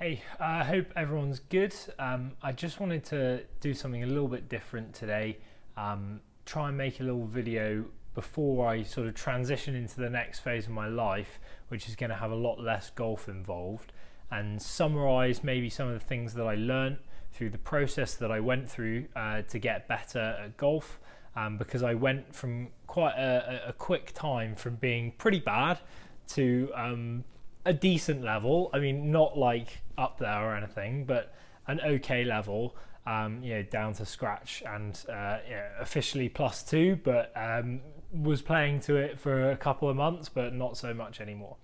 Hey, I hope everyone's good. I just wanted to do something a little bit different today. Try and make a little video before I sort of transition into the next phase of my life, which is going to have a lot less golf involved, and summarize maybe some of the things that I learned through the process that I went through to get better at golf. Because I went from quite a quick time from being pretty bad to a decent level. I mean, not like up there or anything, but an okay level, down to scratch and officially +2, but was playing to it for a couple of months, but not so much anymore.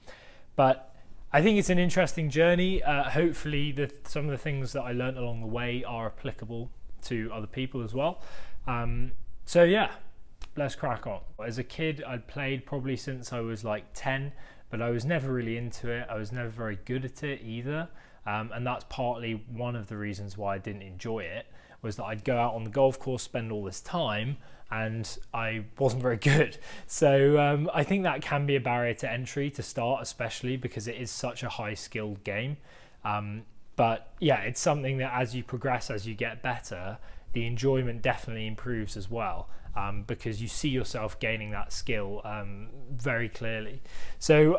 But I think it's an interesting journey. Hopefully some of the things that I learned along the way are applicable to other people as well. So yeah, let's crack on. As a kid, I'd played probably since I was like 10, but I was never really into it. I was never very good at it either. And that's partly one of the reasons why I didn't enjoy it, was that I'd go out on the golf course, spend all this time, and I wasn't very good. So I think that can be a barrier to entry to start, especially because it is such a high skilled game. But yeah, it's something that as you progress, as you get better, the enjoyment definitely improves as well, because you see yourself gaining that skill very clearly. So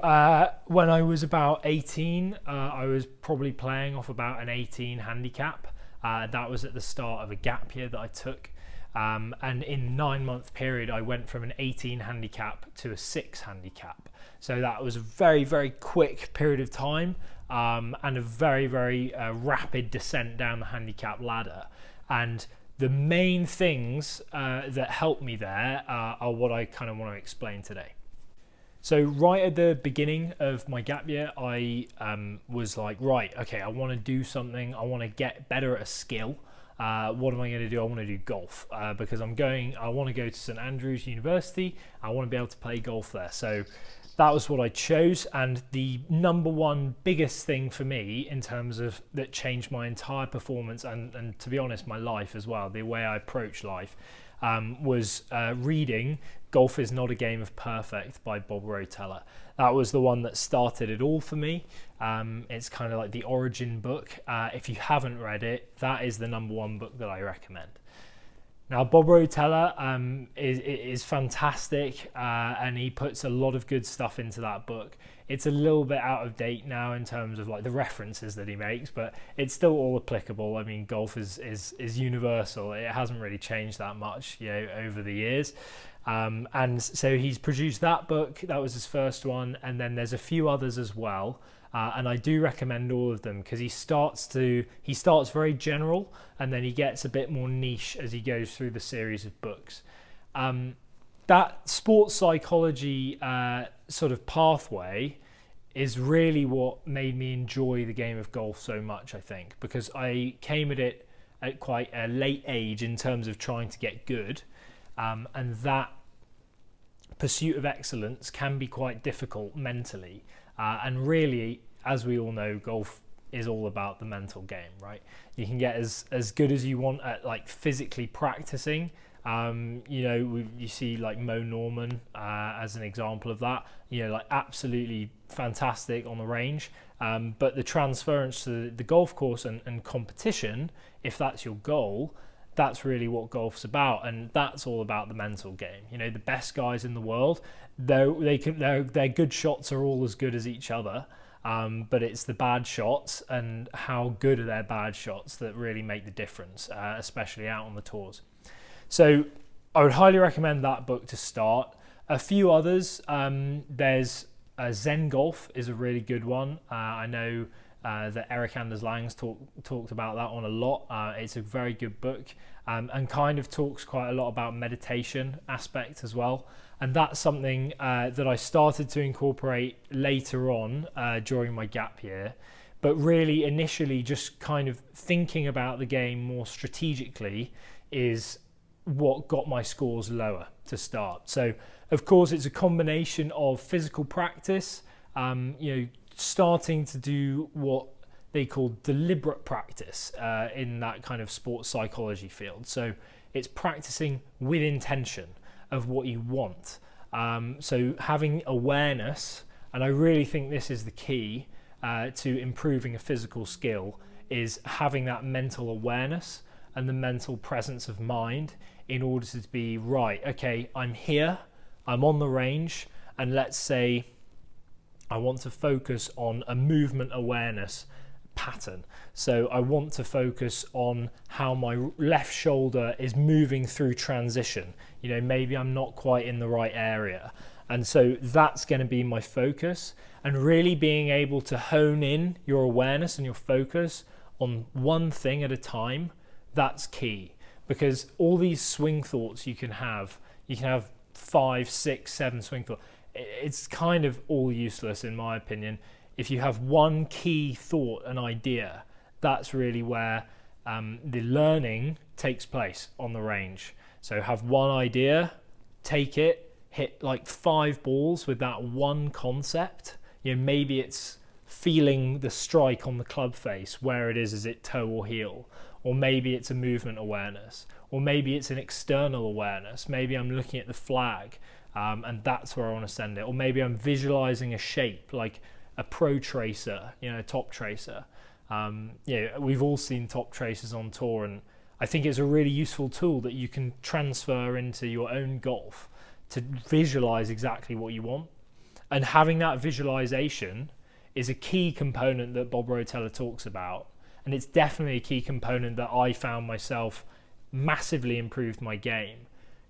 when I was about 18, I was probably playing off about an 18 handicap. That was at the start of a gap year that I took. And in a 9-month period, I went from an 18 handicap to a 6 handicap. So that was a very, very quick period of time, and a very, very rapid descent down the handicap ladder. And the main things that helped me there are what I kind of want to explain today. So right at the beginning of my gap year, I was like, right, okay, I want to do something. I want to get better at a skill. What am I going to do? I want to do golf because I want to go to St Andrews University. I want to be able to play golf there. So that was what I chose, and the number one biggest thing for me in terms of that changed my entire performance and to be honest, my life as well, the way I approach life, was reading Golf Is Not a Game of Perfect by Bob Rotella. That was the one that started it all for me. It's kind of like the origin book. If you haven't read it, that is the number one book that I recommend. Now, Bob Rotella is fantastic, and he puts a lot of good stuff into that book. It's a little bit out of date now in terms of like the references that he makes, but it's still all applicable. I mean, golf is universal. It hasn't really changed that much, over the years. And so he's produced that book. That was his first one, and then there's a few others as well. And I do recommend all of them because he starts very general, and then he gets a bit more niche as he goes through the series of books. That sports psychology sort of pathway is really what made me enjoy the game of golf so much, I think, because I came at it at quite a late age in terms of trying to get good, and that pursuit of excellence can be quite difficult mentally. And really, as we all know, golf is all about the mental game, right? You can get as good as you want at like physically practicing. You see like Mo Norman as an example of that, like absolutely fantastic on the range. But the transference to the golf course and competition, if that's your goal, that's really what golf's about, and that's all about the mental game. The best guys in the world, their good shots are all as good as each other, but it's the bad shots and how good are their bad shots that really make the difference, especially out on the tours. So I would highly recommend that book to start. A few others, there's Zen Golf is a really good one. I know that Eric Anders Lang's talked about that one a lot. It's a very good book, and kind of talks quite a lot about meditation aspect as well. And that's something that I started to incorporate later on during my gap year. But really, initially, just kind of thinking about the game more strategically is what got my scores lower to start. So, of course, it's a combination of physical practice, starting to do what they call deliberate practice in that kind of sports psychology field. So it's practicing with intention of what you want. So having awareness, and I really think this is the key, to improving a physical skill is having that mental awareness and the mental presence of mind in order to be right. Okay, I'm here, I'm on the range, and let's say I want to focus on a movement awareness pattern. So I want to focus on how my left shoulder is moving through transition. You know, maybe I'm not quite in the right area. And so that's going to be my focus, and really being able to hone in your awareness and your focus on one thing at a time, that's key. Because all these swing thoughts you can have 5, 6, 7 swing thoughts. It's kind of all useless in my opinion. If you have one key thought, an idea, that's really where the learning takes place on the range. So have one idea, take it, hit like 5 balls with that one concept. You know, maybe it's feeling the strike on the club face, where it is it toe or heel? Or maybe it's a movement awareness, or maybe it's an external awareness. Maybe I'm looking at the flag and that's where I want to send it. Or maybe I'm visualizing a shape like a pro tracer, you know, a top tracer. Yeah, we've all seen top tracers on tour, and I think it's a really useful tool that you can transfer into your own golf to visualize exactly what you want. And having that visualization is a key component that Bob Rotella talks about. And it's definitely a key component that I found myself massively improved my game.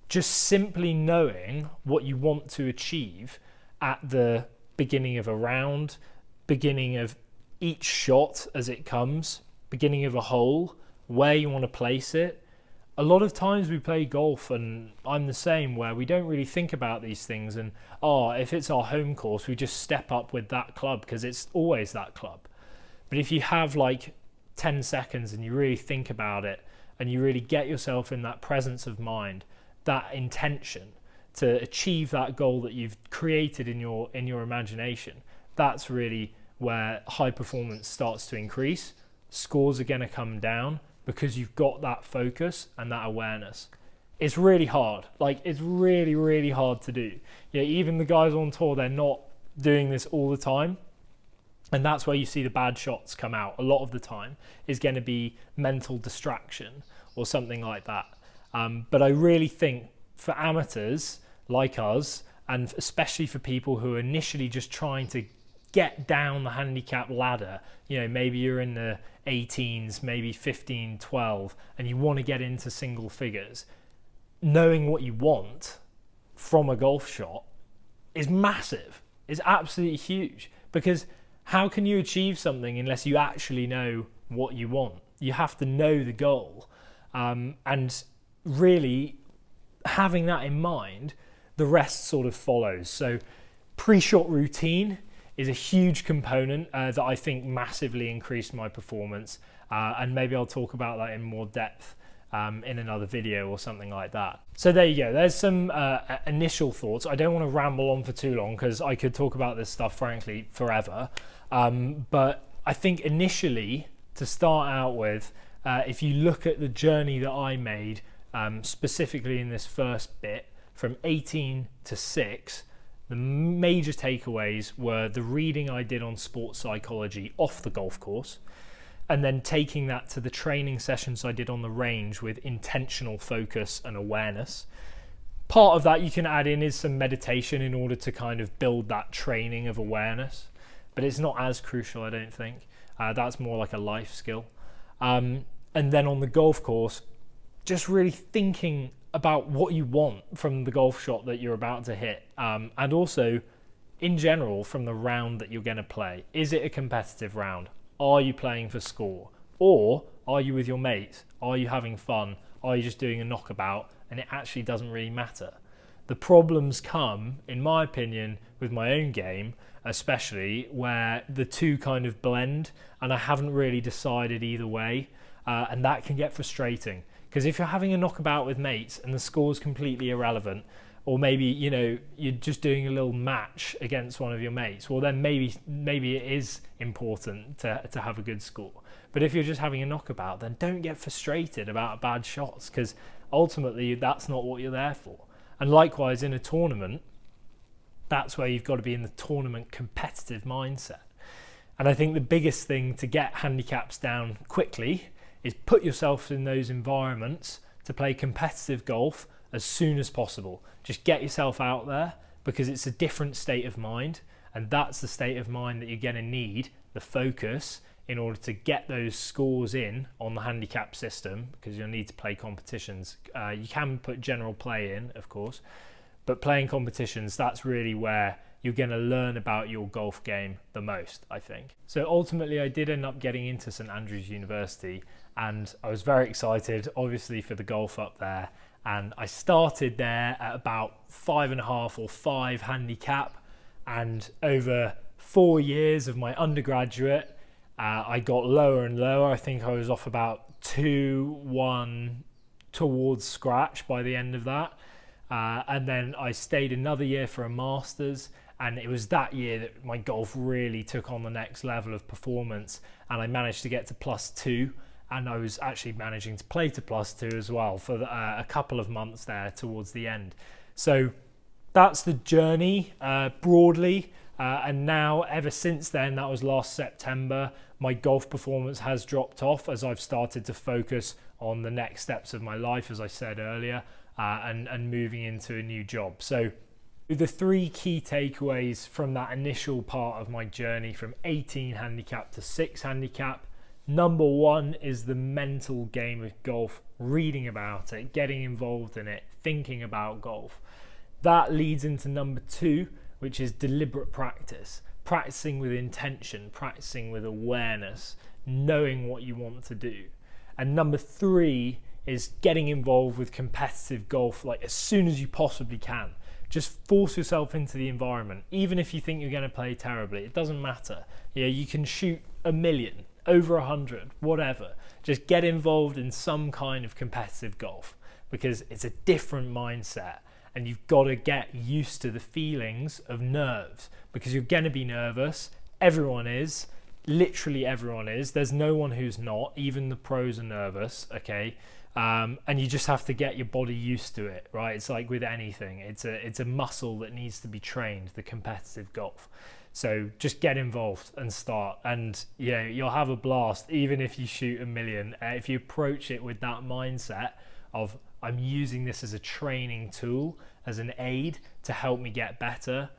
Just simply knowing what you want to achieve at the beginning of a round, beginning of each shot as it comes, beginning of a hole, where you want to place it. A lot of times we play golf, and I'm the same, where we don't really think about these things, and if it's our home course, we just step up with that club because it's always that club. But if you have like 10 seconds and you really think about it, and you really get yourself in that presence of mind, that intention to achieve that goal that you've created in your imagination, that's really where high performance starts to increase. Scores are going to come down because you've got that focus and that awareness. It's really hard. Like, it's really, really hard to do. Yeah, even the guys on tour, they're not doing this all the time. And that's where you see the bad shots come out a lot of the time, is going to be mental distraction or something like that. But I really think for amateurs like us, and especially for people who are initially just trying to get down the handicap ladder, you know, maybe you're in the 18s, maybe 15, 12, and you want to get into single figures, knowing what you want from a golf shot is massive. It's absolutely huge, because how can you achieve something unless you actually know what you want? You have to know the goal. And really having that in mind, the rest sort of follows. So pre-shot routine is a huge component that I think massively increased my performance. And maybe I'll talk about that in more depth in another video or something like that. So there you go. There's some initial thoughts. I don't want to ramble on for too long because I could talk about this stuff, frankly, forever. But I think initially, to start out with, if you look at the journey that I made, specifically in this first bit, from 18 to 6, the major takeaways were the reading I did on sports psychology off the golf course, and then taking that to the training sessions I did on the range with intentional focus and awareness. Part of that you can add in is some meditation in order to kind of build that training of awareness, but it's not as crucial, I don't think. That's more like a life skill. And then on the golf course, just really thinking about what you want from the golf shot that you're about to hit, and also in general from the round that you're going to play. Is it a competitive round? Are you playing for score? Or are you with your mates? Are you having fun? Are you just doing a knockabout and it actually doesn't really matter? The problems come, in my opinion, with my own game, especially where the two kind of blend and I haven't really decided either way, and that can get frustrating. Because if you're having a knockabout with mates and the score's completely irrelevant, or maybe, you know, you're just doing a little match against one of your mates, well then maybe it is important to have a good score. But if you're just having a knockabout, then don't get frustrated about bad shots, because ultimately that's not what you're there for. And likewise in a tournament, that's where you've got to be in the tournament competitive mindset. And I think the biggest thing to get handicaps down quickly is put yourself in those environments to play competitive golf as soon as possible. Just get yourself out there, because it's a different state of mind, and that's the state of mind that you're going to need, the focus, in order to get those scores in on the handicap system, because you'll need to play competitions. You can put general play in, of course, but playing competitions, that's really where you're going to learn about your golf game the most, I think. So ultimately, I did end up getting into St Andrews University, and I was very excited, obviously, for the golf up there. And I started there at about 5.5 or 5 handicap, and over 4 years of my undergraduate, I got lower and lower. I think I was off about 2-1 towards scratch by the end of that. And then I stayed another year for a master's, and it was that year that my golf really took on the next level of performance, and I managed to get to +2, and I was actually managing to play to +2 as well for a couple of months there towards the end. So that's the journey broadly. And now, ever since then, that was last September, my golf performance has dropped off as I've started to focus on the next steps of my life, as I said earlier, and moving into a new job. So the 3 key takeaways from that initial part of my journey from 18 handicap to 6 handicap. Number 1 is the mental game of golf, reading about it, getting involved in it, thinking about golf. That leads into number 2, which is deliberate practice, practicing with intention, practicing with awareness, knowing what you want to do. And number 3 is getting involved with competitive golf like as soon as you possibly can. Just force yourself into the environment. Even if you think you're going to play terribly, it doesn't matter. Yeah, you can shoot 1,000,000, over 100, whatever. Just get involved in some kind of competitive golf, because it's a different mindset. And you've got to get used to the feelings of nerves, because you're going to be nervous. Everyone is. Literally everyone is. There's no one who's not. Even the pros are nervous, okay? And you just have to get your body used to it, right? It's like with anything. It's a muscle that needs to be trained, the competitive golf. So just get involved and start. And yeah, you'll have a blast, even if you shoot 1,000,000. If you approach it with that mindset of, I'm using this as a training tool, as an aid to help me get better,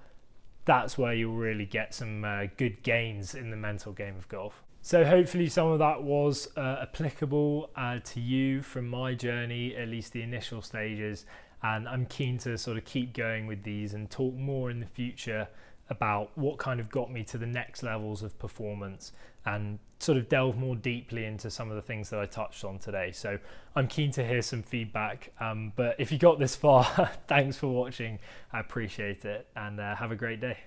that's where you'll really get some good gains in the mental game of golf. So hopefully some of that was applicable to you from my journey, at least the initial stages. And I'm keen to sort of keep going with these and talk more in the future about what kind of got me to the next levels of performance, and sort of delve more deeply into some of the things that I touched on today. So I'm keen to hear some feedback, but if you got this far, thanks for watching. I appreciate it, and have a great day.